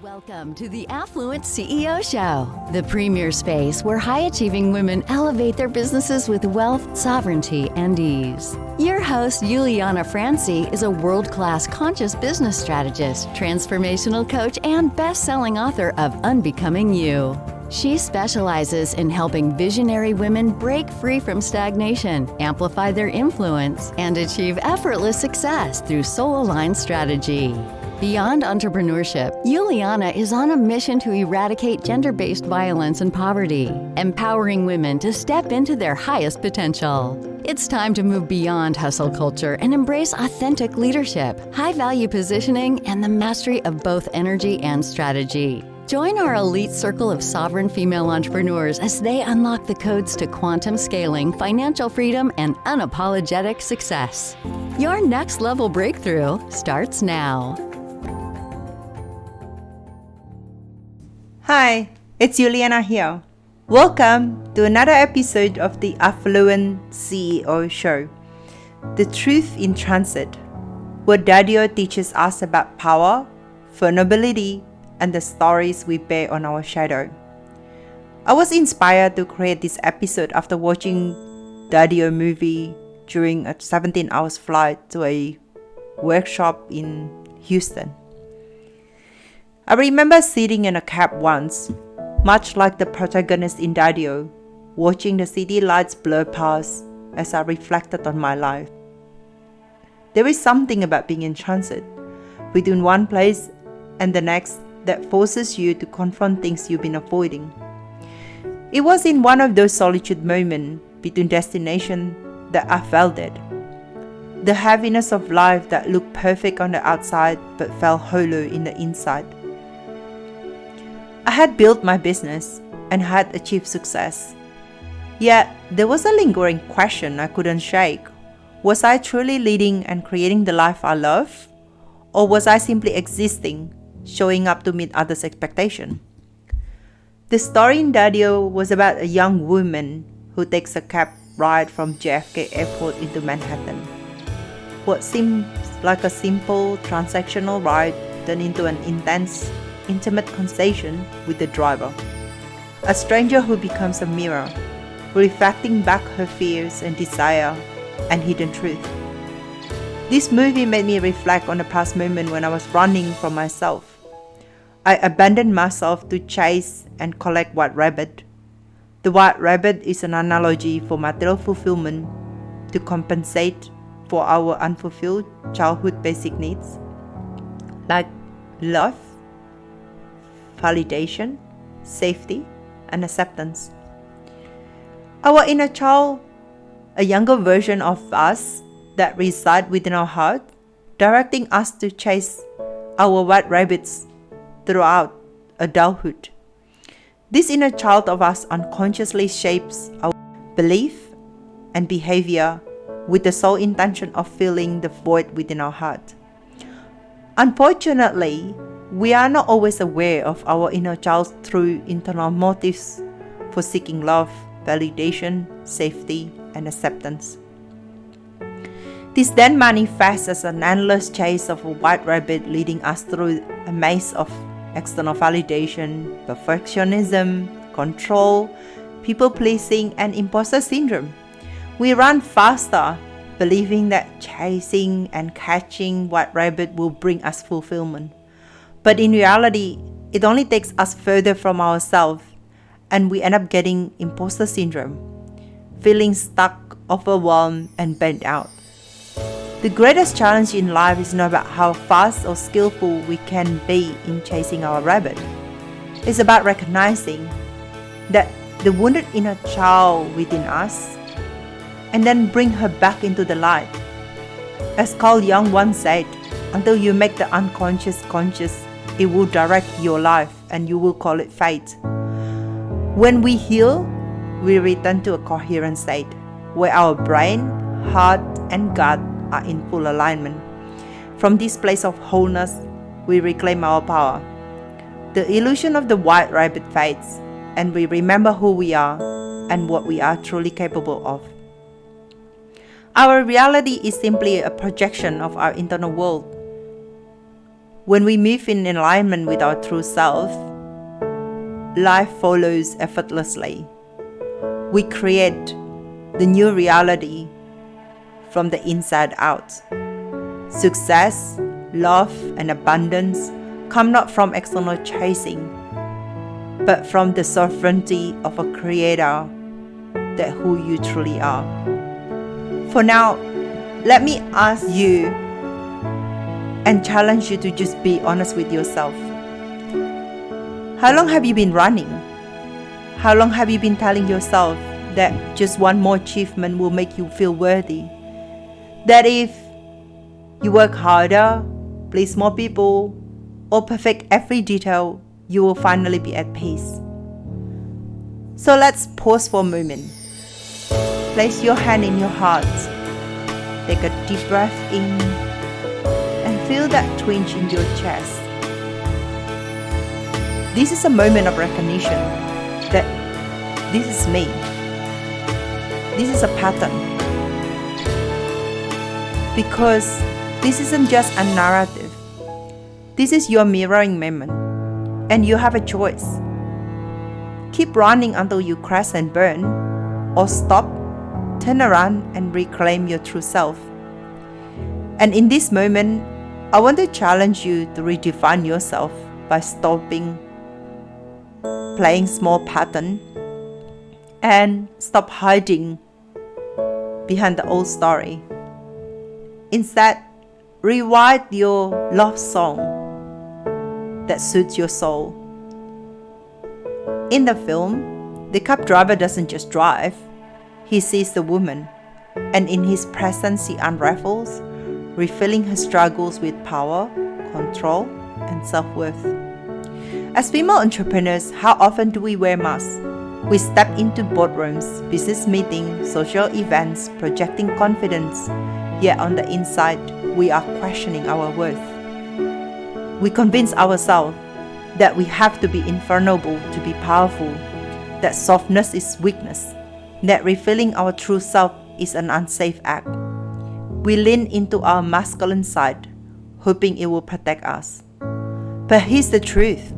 Welcome to the Affluent CEO Show, the premier space where high-achieving women elevate their businesses with wealth, sovereignty, and ease. Your host, Juliana Francie, is a world-class conscious business strategist, transformational coach, and best-selling author of Unbecoming You. She specializes in helping visionary women break free from stagnation, amplify their influence, and achieve effortless success through soul-aligned strategy. Beyond entrepreneurship, Juliana is on a mission to eradicate gender-based violence and poverty, empowering women to step into their highest potential. It's time to move beyond hustle culture and embrace authentic leadership, high-value positioning, and the mastery of both energy and strategy. Join our elite circle of sovereign female entrepreneurs as they unlock the codes to quantum scaling, financial freedom, and unapologetic success. Your next level breakthrough starts now. Hi, it's Juliana here. Welcome to another episode of the Affluent CEO Show, the truth in transit, where Daddio teaches us about power, vulnerability, and the stories we bear on our shadow. I was inspired to create this episode after watching Daddio movie during a 17-hour flight to a workshop in Houston. I remember sitting in a cab once, much like the protagonist in Daddio, watching the city lights blur past as I reflected on my life. There is something about being in transit, between one place and the next, that forces you to confront things you've been avoiding. It was in one of those solitude moments between destinations that I felt it. The heaviness of life that looked perfect on the outside but felt hollow in the inside. I had built my business and had achieved success. Yet, there was a lingering question I couldn't shake. Was I truly leading and creating the life I love? Or was I simply existing, showing up to meet others' expectations? The story in Daddio was about a young woman who takes a cab ride from JFK Airport into Manhattan. What seems like a simple transactional ride turned into an intense, intimate conversation with the driver, a stranger who becomes a mirror, reflecting back her fears and desire and hidden truth. This movie made me reflect on a past moment when I was running from myself. I abandoned myself to chase and collect White Rabbit. The White Rabbit is an analogy for material fulfillment to compensate for our unfulfilled childhood basic needs, like love, validation, safety, and acceptance. Our inner child, a younger version of us that resides within our heart, directing us to chase our white rabbits throughout adulthood. This inner child of us unconsciously shapes our belief and behavior with the sole intention of filling the void within our heart. Unfortunately, we are not always aware of our inner child's true internal motives for seeking love, validation, safety, and acceptance. This then manifests as an endless chase of a white rabbit leading us through a maze of external validation, perfectionism, control, people-pleasing, and imposter syndrome. We run faster, believing that chasing and catching white rabbit will bring us fulfillment. But in reality, it only takes us further from ourselves, and we end up getting imposter syndrome, feeling stuck, overwhelmed, and burnt out. The greatest challenge in life is not about how fast or skillful we can be in chasing our rabbit. It's about recognizing that the wounded inner child within us, and then bring her back into the light. As Carl Jung once said, until you make the unconscious conscious, it will direct your life and you will call it fate. When we heal, we return to a coherent state where our brain, heart, and gut are in full alignment. From this place of wholeness, we reclaim our power. The illusion of the white rabbit fades, and we remember who we are and what we are truly capable of. Our reality is simply a projection of our internal world. When we move in alignment with our true self, life follows effortlessly. We create the new reality from the inside out. Success, love, and abundance come not from external chasing, but from the sovereignty of a creator that who you truly are. For now, let me ask you and challenge you to just be honest with yourself. How long have you been running? How long have you been telling yourself that just one more achievement will make you feel worthy? That if you work harder, please more people, or perfect every detail, you will finally be at peace. So let's pause for a moment. Place your hand in your heart. Take a deep breath in and feel that twinge in your chest. This is a moment of recognition that this is me. This is a pattern. Because this isn't just a narrative. This is your mirroring moment, and you have a choice. Keep running until you crash and burn, or stop, turn around, and reclaim your true self. And in this moment, I want to challenge you to redefine yourself by stopping playing small pattern and stop hiding behind the old story. Instead, rewrite your love song that suits your soul. In the film, the cab driver doesn't just drive, he sees the woman, and in his presence he unravels, refilling her struggles with power, control, and self-worth. As female entrepreneurs, how often do we wear masks? We step into boardrooms, business meetings, social events, projecting confidence, yet on the inside, we are questioning our worth. We convince ourselves that we have to be invulnerable to be powerful, that softness is weakness, that revealing our true self is an unsafe act. We lean into our masculine side, hoping it will protect us. But here's the truth.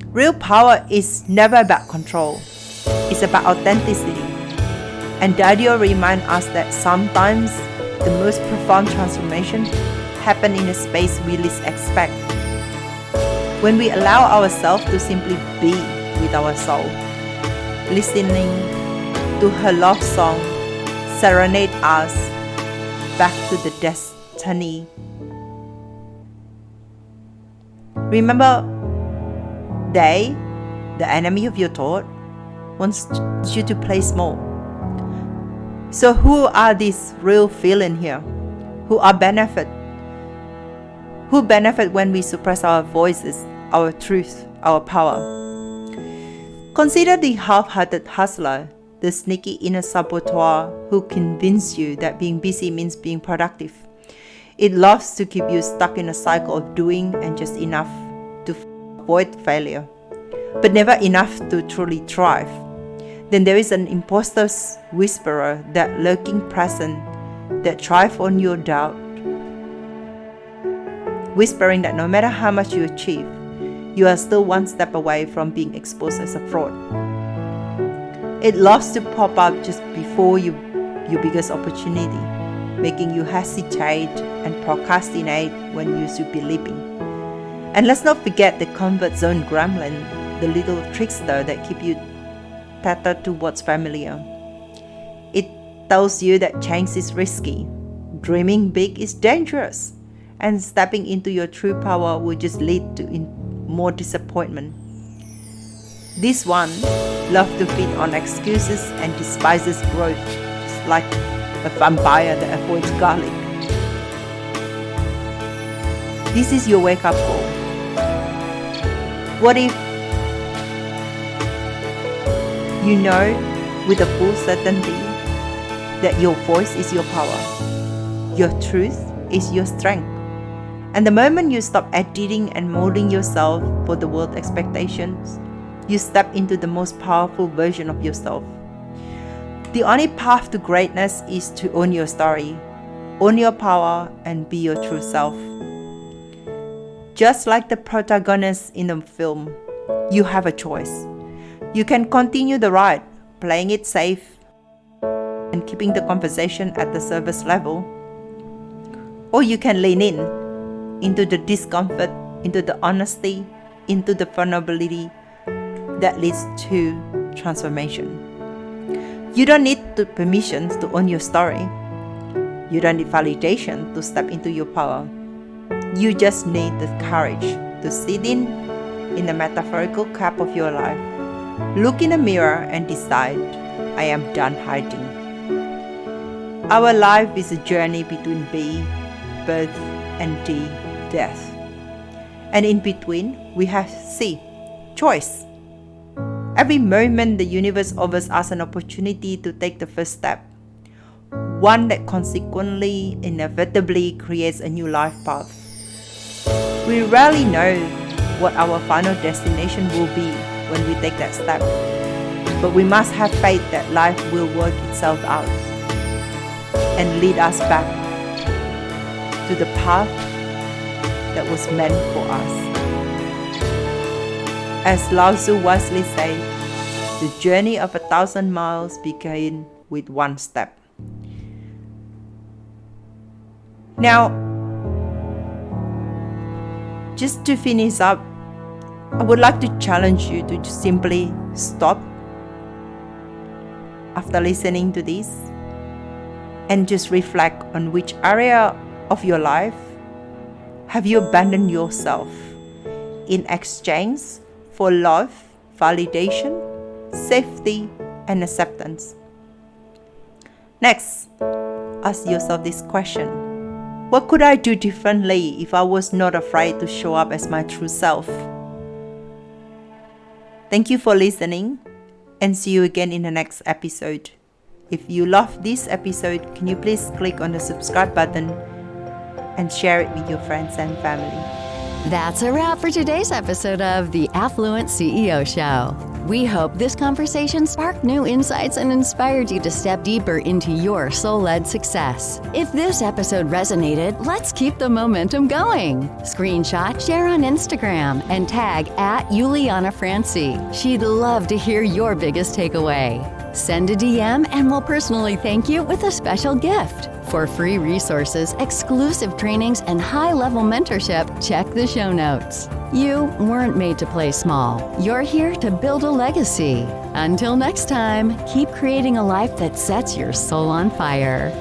Real power is never about control. It's about authenticity. And Daddio reminds us that sometimes the most profound transformation happen in a space we least expect. When we allow ourselves to simply be with our soul, listening to her love song serenade us back to the destiny. Remember, they, the enemy of your thought, wants you to play small. So who are these real villains here? Who benefit when we suppress our voices, our truth, our power? Consider the half-hearted hustler, the sneaky inner saboteur who convinces you that being busy means being productive. It loves to keep you stuck in a cycle of doing and just enough to avoid failure, but never enough to truly thrive. Then there is an imposter's whisperer, that lurking presence that thrives on your doubt, whispering that no matter how much you achieve, you are still one step away from being exposed as a fraud. It loves to pop up just before your biggest opportunity, making you hesitate and procrastinate when you should be leaping. And let's not forget the comfort zone gremlin, the little trickster that keeps you tethered to what's familiar. It tells you that change is risky, dreaming big is dangerous, and stepping into your true power will just lead to more disappointment. This one loves to feed on excuses and despises growth, just like a vampire that avoids garlic. This is your wake-up call. What if you know with a full certainty that your voice is your power, your truth is your strength, and the moment you stop editing and molding yourself for the world's expectations, you step into the most powerful version of yourself. The only path to greatness is to own your story, own your power, and be your true self. Just like the protagonist in the film, you have a choice. You can continue the ride, playing it safe and keeping the conversation at the surface level, or you can lean into the discomfort, into the honesty, into the vulnerability that leads to transformation. You don't need permission to own your story. You don't need validation to step into your power. You just need the courage to sit in the metaphorical cap of your life, look in the mirror and decide, I am done hiding. Our life is a journey between B, birth, and D, death. And in between, we have C, choice. Every moment, the universe offers us an opportunity to take the first step, one that consequently, inevitably creates a new life path. We rarely know what our final destination will be when we take that step, but we must have faith that life will work itself out and lead us back to the path that was meant for us. As Lao Tzu wisely said, the journey of 1,000 miles begins with one step. Now, just to finish up, I would like to challenge you to just simply stop after listening to this and just reflect on which area of your life have you abandoned yourself in exchange for love, validation, safety, and acceptance. Next, ask yourself this question. What could I do differently if I was not afraid to show up as my true self? Thank you for listening, and see you again in the next episode. If you love this episode, can you please click on the subscribe button and share it with your friends and family. That's a wrap for today's episode of the Affluent CEO Show. We hope this conversation sparked new insights and inspired you to step deeper into your soul-led success. If this episode resonated, let's keep the momentum going. Screenshot, share on Instagram, and tag @JulianaFranci. She'd love to hear your biggest takeaway. Send a DM and we'll personally thank you with a special gift. For free resources, exclusive trainings, and high-level mentorship, check the show notes. You weren't made to play small. You're here to build a legacy. Until next time, keep creating a life that sets your soul on fire.